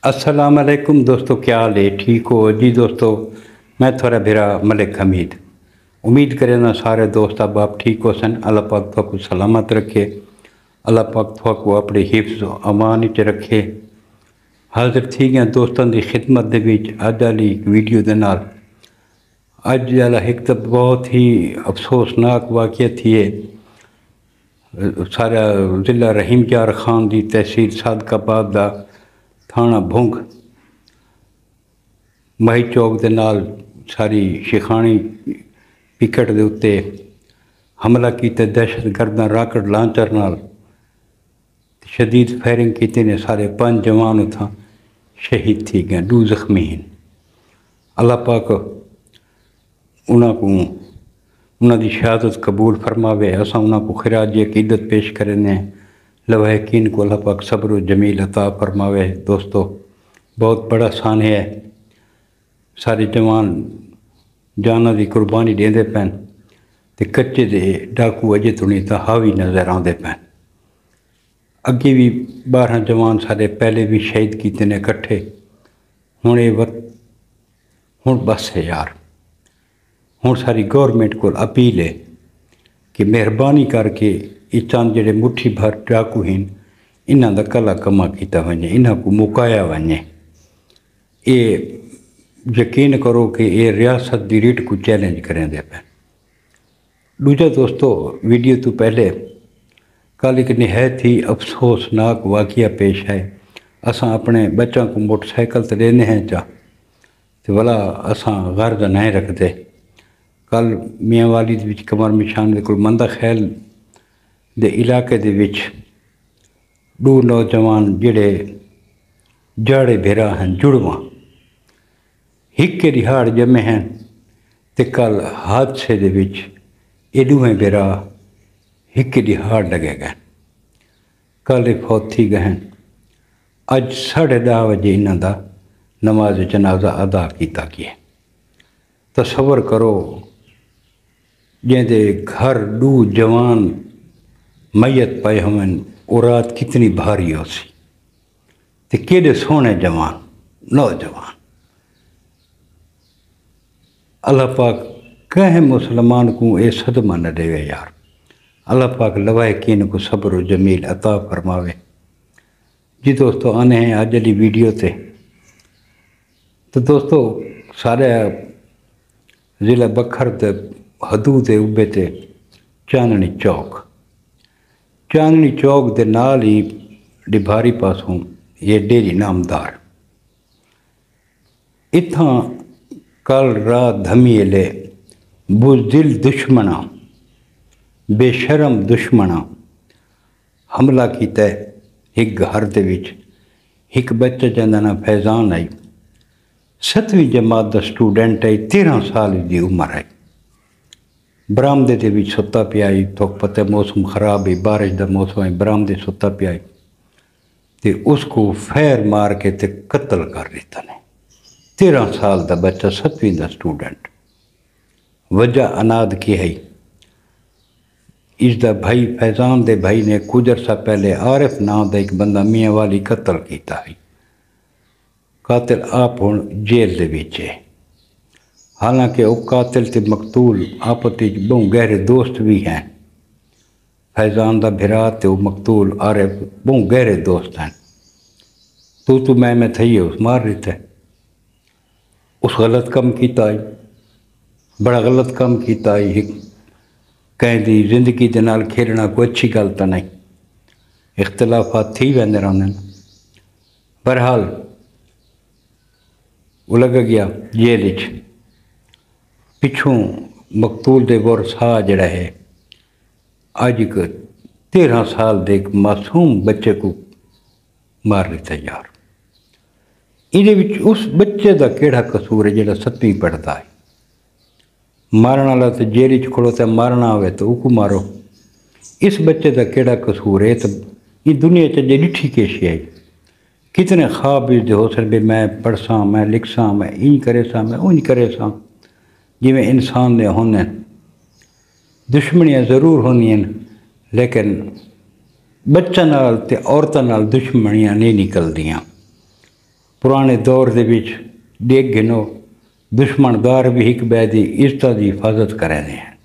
अस्सलाम वालेकुम दोस्तों, क्या हाल है? ठीक हो जी दोस्तों? मैं थोड़ा भेरा मलिक हमीद उम्मीद करें ना सारे दोस्त अब आप ठीक हो सन। अल्लाह पाक को सलामत रखे, अल्लाह पाक को अपने हिफ्ज़ अमान च रखे। हाज़िर थी गया दोस्तों की खिदमत दे विच अज वाली वीडियो दे नाल। अज वाला एक तो बहुत ही अफसोसनाक वाक़या थी है सारा ज़िला रहीम जार खान की तहसील सादकाबाद का थाना भुंग मही चौक के नाल सारी शिखानी पिकट के उत्ते हमला किया दहशतगर्दां राकट लांचर नाल शदीद फायरिंग की ने। सारे 5 जवान उतना शहीद थी गए, 2 जख्मी हैं। अल्लाह पाक उन्होंने शहादत कबूल फरमावे। असा उन्होंने खिराज अकीदत पेश करें। लवाहकीन को अल्लाह पाक सब्र जमील अता फरमावे। दोस्तों बहुत बड़ा सान है, सारे जवान जाना की कुर्बानी देंदे पैन ते कच्चे दे डाकू अजे तुनी तो हावी नज़र आते पैन। अगे भी 12 जवान सारे पहले भी शहीद किए ने इकट्ठे। हुण बस है यार, हुण सारी गौरमेंट को अपील है कि मेहरबानी करके ये चंद जेडे मुट्ठी भर डाकू हैं इन्हां दा कला कमा किया वने, इन्हां को मुकाया वने। ये यकीन करो कि ये रियासत की रीढ़ को चैलेंज करें दे पे। दूजा दोस्तों वीडियो तो पहले कल एक नहायत ही अफसोसनाक वाक़या पेश है। असां अपने बच्चों को मोटरसाइकिल तो लेने हैं चा तो भला असां गर्ज नहीं रखते। कल मियाँ वाली कमर मिशान के मंदा खैल दे इलाके दे विच 2 नौजवान जेड़े जाड़े भेरा हैं जुड़वा हिक रिहाड़ जमे हैं ते कल हादसे दे विच ये दोवें भेरा हिक रिहाड़ लगे गए। कल फौत थी गए हैं। अज 10:30 बजे इन्हां दा नमाज जनाजा अदा किया गया। तसव्वुर करो जिंदे घर 2 जवान मैयत पाए होवन वो रात कितनी भारी हो सी ते केड़े सोहने जवान नौजवान। अल्लाह पाक कह मुसलमान को ये सदमा न देवे यार। अल्लाह पाक लवाहकीन को सब्र जमील अता फरमावे। जी दोस्तों आने हैं अज की वीडियो ते। तो दोस्तों सारे ज़िला बखर ते हदू के उबे ते चांदनी चौक के नाल ही डिभारी पासों ये डेरी नामदार इत्थां कल रात धमीले बुज़दिल दुश्मना बेशरम दुश्मना हमला किया एक घर दे विच। एक बच्चा जिंदा नाम फैजान आई, 7वीं जमात का स्टूडेंट है, 13 साल की उम्र है। बरामदे दे विच सुता पिया है। तो पता मौसम खराब है, बारिश का मौसम है, बरामदे सुता पिया है ते उसको फैर मार के ते कत्ल कर दिता ने। 13 साल का बच्चा, 7वीं का स्टूडेंट। वजह अनाद की है, इसका भाई फैजान दे भाई ने कुछ अरसा पहले आरिफ नाम का एक बंदा मियाँ वाली कत्ल किया है। कातिल आप हुण जेल दे विच है। हालांकि वो कातिल ते मकतूल आपस में बहुत गहरे दोस्त भी हैं। फैजान का भिरा ते वो मकतूल आरिफ बहुत गहरे दोस्त हैं। तू मैं थी उस मार रही थे। उस गलत कम किया, बड़ा गलत कम किया। कहीं की जिंदगी के नाल खेलना कोई अच्छी गल तो नहीं। इख्तलाफात थी वेंदे रहंदे। बहरहाल वो लग गया जेल च। पिछों मकतूल दे वारसा जड़ा है अज एक 13 साल के एक मासूम बच्चे को मार दिता यार। ये उस बच्चे का केड़ा कसूर है जो 7वीं पढ़ता है? मारन वाला तो जेल च खड़ोता मारना हो तो उसको मारो। इस बच्चे का केड़ा कसूर है? तो ये दुनिया च डिठी केशी है। कितने ख्वाब भी हो सकते, मैं पढ़सा, मैं लिखसा, मैं इंज करे सा, मैं उंज करे सा। जिमें इंसान ने होने दुश्मनियाँ जरूर होनियां, लेकिन बच्चों नाल ते औरतों नाल दुश्मनियाँ नहीं निकलदियाँ। पुराने दौर दे विच देख गिनो दुश्मनदार भी एक बै दी इज्जत की हिफाजत करें हैं,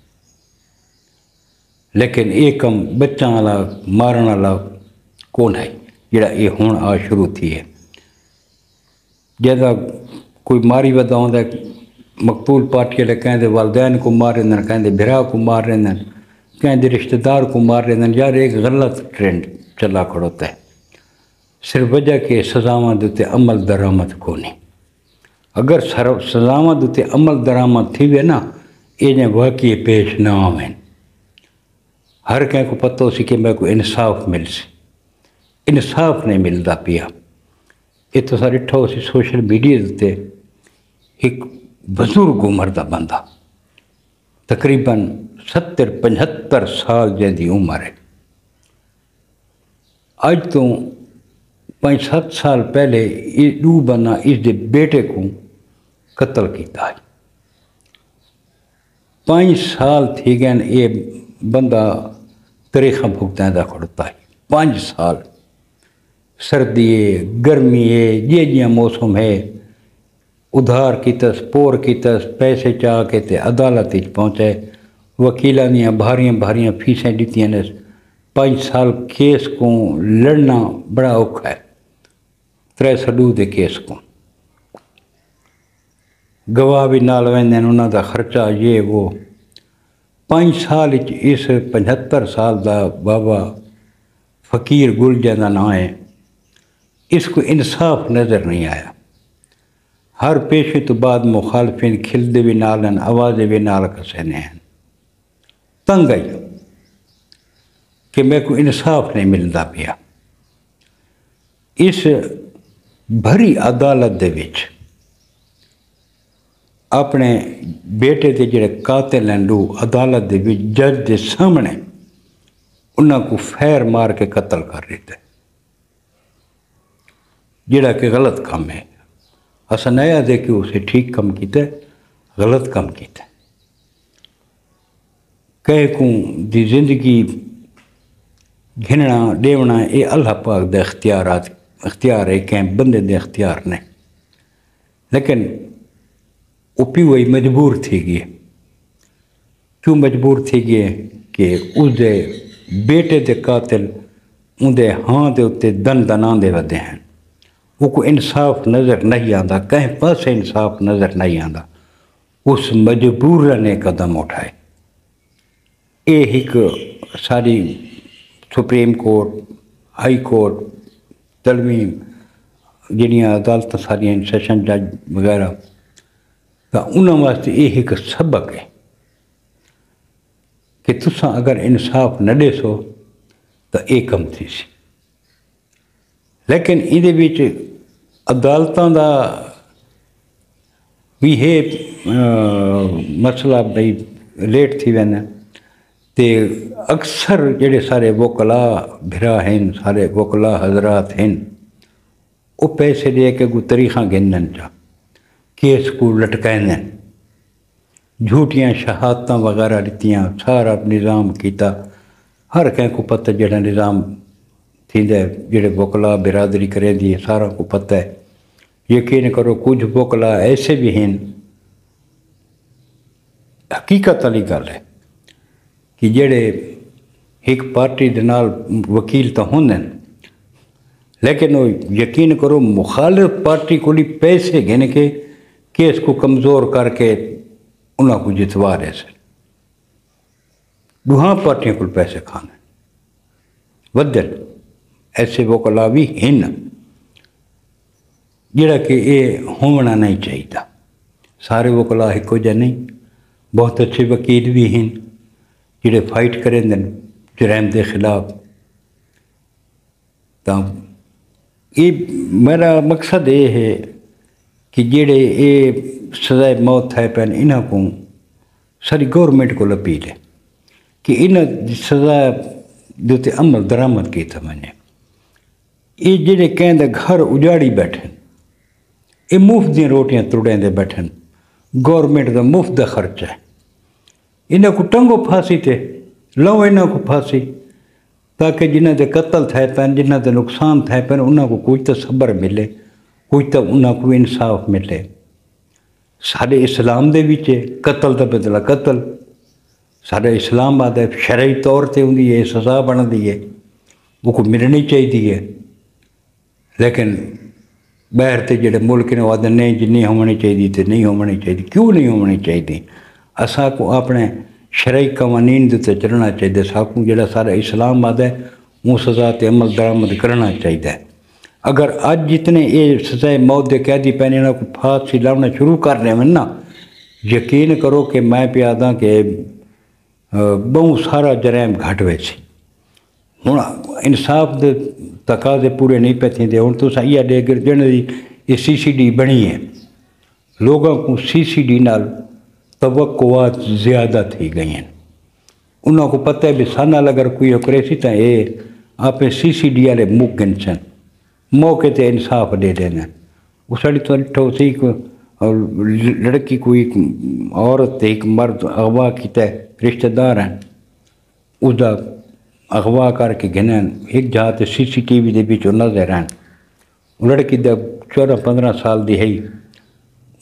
लेकिन ये कम बच्चों वाला मारन वाला कौन है जिहड़ा ये हुण आ शुरू थी है। जदा कोई मारी वदा आउंदा मकतूल पार्टी वाले कहते वालदैन को मार रहे हैं, कहते बिरा को मार रहे हैं, कहते रिश्तेदार को मार रहे हैं। यार एक गलत ट्रेंड चला खड़ोता है, सिर्फ वजह के सजावां दे उत्ते अमल दरामद को नहीं। अगर सजावां दे उत्ते अमल दरामद थी वे ना, इन्हें वाकई पेश ना आवें। हर कंहिं को पतो सी कि मैं को इंसाफ मिल सी, इंसाफ नहीं मिलता पिया। ये तो सारे ॾिठो सी सोशल मीडिया के उत्ते एक बुजुर्ग उम्र का बंदा तकरीबन 70-75 साल जैसी उम्र है, अज तो 5-7 साल पहले ये दू बंदा इसके बेटे को कत्ल किया है। 5 साल थी गए ये बंदा तरीखा भुगतना का खड़ता है। 5 साल सर्दी है, गर्मी है, ये जिया मौसम है, उधार कितस पोर कितस पैसे चाह के ते अदालत पहुँचे, वकीलों दियाँ भारियां भारियां फीसें दित्तियां ने। 5 साल केस को लड़ना बड़ा औखा है, 3 सडू के केस को गवाह भी नाल वेंदे ने, उन्हां दा खर्चा ये वो। 5 साल इस 75 साल का बाबा फ़कीर गुलजा का नाम है, इसको इंसाफ नज़र नहीं आया। हर पेशे तो बाद मुखालफिन खिलदे भी नाल हैं, आवाज़ें भी नाल कसने हैं। तंग आई कि मेरे को इंसाफ नहीं मिलता पिया। इस भरी अदालत दे विच अपने बेटे के जिहड़े कातिल हैं दो अदालत दे विच जज के सामने उन्हां को फैर मार के कत्ल कर दिता, जिहड़ा कि गलत काम है। असां नया दे के उसे ठीक काम किया, गलत काम किया। कह को दी जिंदगी घिनना देवना ये अल्लाह पाक दे इख्तियार है, कहीं बंदे दे इख्तियार ने। लेकिन उपी वही मजबूर थी गई। क्यों मजबूर थी गई कि उसके बेटे के कातिल उनके हाँ के उत्ते दन दनांदे वधे हैं। वो को इंसाफ नज़र नहीं आता, कहीं पासे इंसाफ नज़र नहीं आता। उस मजबूर ने कदम उठाए। ये एक सारी सुप्रीम कोर्ट, हाई कोर्ट, तलवी जिहड़ियां अदालत सारियां सैशन जज वगैरह, तो उन्होंने वास्ते ये एक सबक है कि तुसां अगर इंसाफ न देसो तो ये कम थी सी। लेकिन इहदे विच अदालतां दा भी है मसला भाई लेट थी वैन। तो अक्सर जेडे सारे वकला भिरा हैं, सारे वकला हजरात हैं, वो पैसे दे के कोई तरीखा गिनन चा केस को लटकाने, झूठियाँ शहादत वगैरह दित्तियां, सारा निज़ाम किया। हर कंहिं को पता जड़ा निज़ाम थींदा जेडे वकला बिरादरी करे दी, सारा को पता है। यकीन करो कुछ वकला ऐसे भी हैं, हकीकत वाली गल है कि जेडे एक पार्टी दे नाल वकील तो होंदे, लेकिन वो यकीन करो मुखालिफ पार्टी को पैसे गिन के केस को कमज़ोर करके उन्होंने को जितवा रहे से। दुहा पार्टियों को पैसे खाने वधन ऐसे वकला भी हैं जिहड़ा कि ये होना नहीं चाहिए। सारे वकला एको जिहा नहीं, बहुत अच्छे वकील भी हैं जिहड़े फाइट करें जराइम के खिलाफ। तो ये मेरा मकसद ये है कि जेड़े ये सजाए मौत है पैन इन्हों को सारी गौरमेंट को अपील है कि इन्हों सजा के उत्ते अमल दरामद किया वने। ये जेड़े कहते घर उजाड़ी बैठे, ये मुफ्त दी रोटियां तुड़ेंदे बैठन, गौरमेंट का मुफ्त का खर्चा है। इन्हों को टंगो फांसी ते लो, इन्हों को फांसी, ताकि जिन्हों के कत्ल थे पैन, जिन्हों के नुकसान थे पैन, उन्होंने को कुछ तो सबर मिले, کوئی تو انہاں کو انصاف ملے۔ سارے اسلام دے وچ قتل دا بدلہ قتل، سارا اسلام آدھا شرعی طور تے ہوندی ہے، سزا بندی ہے، وہ کو ملنی چاہیے۔ لیکن باہر تے جڑے ملک نے وہ آدھے نہیں جی نہیں ہونی چاہیے تے نہیں ہونی چاہیے۔ کیوں نہیں ہونی چاہیے؟ اساں کو اپنے شرعی قوانین دے تے چلنا چاہیے۔ ساکوں جڑا سارا اسلام آدھا ہے وہ سزا تے عمل درآمد کرنا چاہیے۔ اگر اج جتنے یہ سزائے موت دے قیدی پہنے انہاں کو پھانسی لاؤنا شروع کر رہے ہیں نا، یقین کرو کہ میں پیادا کہ بہت سارا جرائم گھٹ ہوئے سی۔ ہوں انصاف دے تقاضے پورے نہیں پہ تھے۔ ہوں تو یہ ڈے گرجن یہ CCD بنی ہے، لوگوں کو CCD نال توقعات زیادہ تھی گئی ہیں۔ انہوں کو پتہ ہے بھی سانال اگر کوئی کرے سی تو یہ آپ CCD والے مکن سن موقع تے انصاف دے دینا۔ وہ سڑی تو سی لڑکی کوئی عورت ایک مرد اغوا کیتا ہے، رشتہ دار ہیں، اس دا اغوا کر کے گھنن ایک جہاں تے CCTV دے بچوں نظر ہیں۔ لڑکی دا 14-15 سال دی ہے،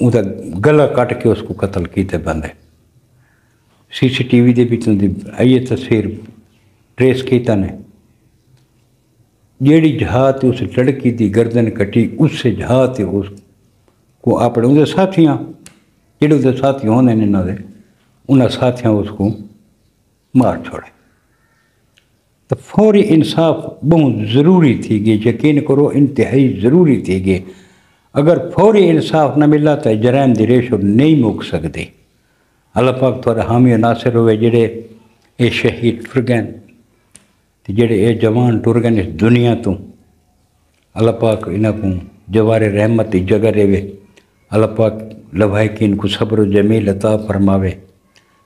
اس دا گلا کٹ کے اس کو قتل کیتے بندے۔ CCTV دے بچوں دی یہ تصویر ٹریس کیتا نے، جیڑی جہات اس لڑکی دی گردن کٹی اس سے جہات اس کو اپنے ان ساتھیاں جڑے اس ساتھی ہونے انہاں ساتھیاں اس کو مار چھوڑے۔ تو فوری انصاف بہت ضروری تھی گئی، یقین کرو انتہائی ضروری تھی گئی۔ اگر فوری انصاف نہ ملا تو جرائم دی ریشو نہیں مک سکتے۔ اللہ پاک تھوڑا حامی و ناصر ہوئے جڑے اے شہید ٹر گئے، جڑے اے جوان ٹر گئے اس دنیا تو، اللہ پاک انہاں کو جوار رحمت دی جگہ رہے۔ اللہ پاک لواحقین کو صبر و جمیل عطا فرماوے۔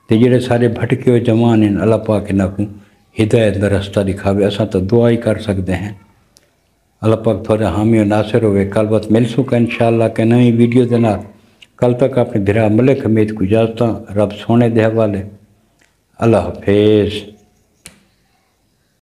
تے جڑے سارے بھٹکے ہوئے جوان ہیں اللہ پاک انہاں کو ہدایت دا رستہ دکھاوے۔ اساں تو دعا ہی کر سکتے ہیں۔ اللہ پاک تھوڑا حامی و ناصر ہوئے۔ کل بات مل سکا انشاءاللہ کہ نئی ویڈیو دے نال۔ کل تک اپنے بھرا ملک حمید کو اجازت، رب سونے دے حوالے۔ اللہ حافظ۔